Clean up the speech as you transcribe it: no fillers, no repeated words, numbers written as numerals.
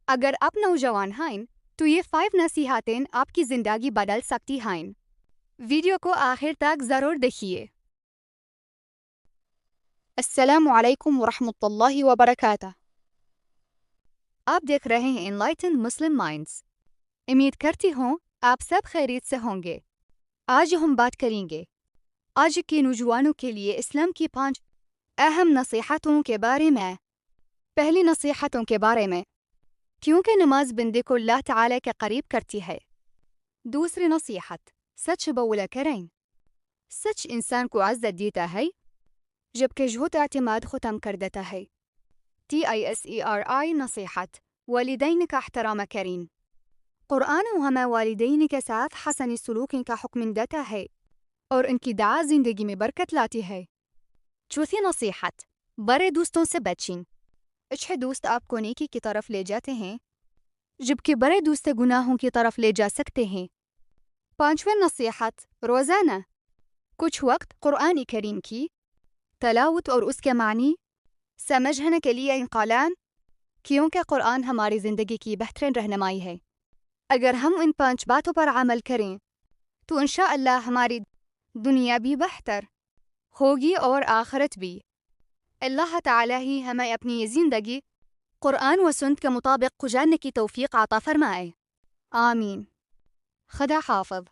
اگر آپ نوجوان ہیں تو یہ 5 نصیحتیں آپ کی زندگی بدل سکتی ہیں۔ ویڈیو کو آخر تک ضرور دیکھیے۔ السلام علیکم ورحمۃ اللہ وبرکاتہ۔ آپ دیکھ رہے ہیں انلائٹن مسلم مائنڈز۔ امید کرتی ہوں آپ سب خیریت سے ہوں گے۔ آج ہم بات کریں گے آج کے نوجوانوں کے لیے اسلام کی 5 اہم نصیحتوں کے بارے میں۔ پہلی نصیحتوں کے بارے میں، کیونکہ نماز بندے کو اللہ تعالیٰ کے قریب کرتی ہے۔ دوسری نصیحت، سچ بولا کریں۔ سچ انسان کو عزت دیتا ہے جبکہ جھوٹ اعتماد ختم کر دیتا ہے۔ TISERI نصیحت، والدین کا احترام کریں۔ قرآن ہمیں والدین کے ساتھ حسن سلوک کا حکم دیتا ہے اور ان کی دعا زندگی میں برکت لاتی ہے۔ چوتھی نصیحت، بڑے دوستوں سے بچیں۔ اچھے دوست آپ کو نیکی کی طرف لے جاتے ہیں جبکہ بڑے دوست گناہوں کی طرف لے جا سکتے ہیں۔ پانچویں نصیحت، روزانہ کچھ وقت قرآن کریم کی تلاوت اور اس کے معنی سمجھنے کے لیے انقلاب، کیونکہ قرآن ہماری زندگی کی بہترین رہنمائی ہے۔ اگر ہم ان 5 باتوں پر عمل کریں تو انشاءاللہ ہماری دنیا بھی بہتر ہوگی اور آخرت بھی۔ اللہ تعالیٰ ہی ہمیں اپنی زندگی قرآن و سنت کے مطابق گزارنے کی توفیق عطا فرمائے۔ آمین۔ خدا حافظ۔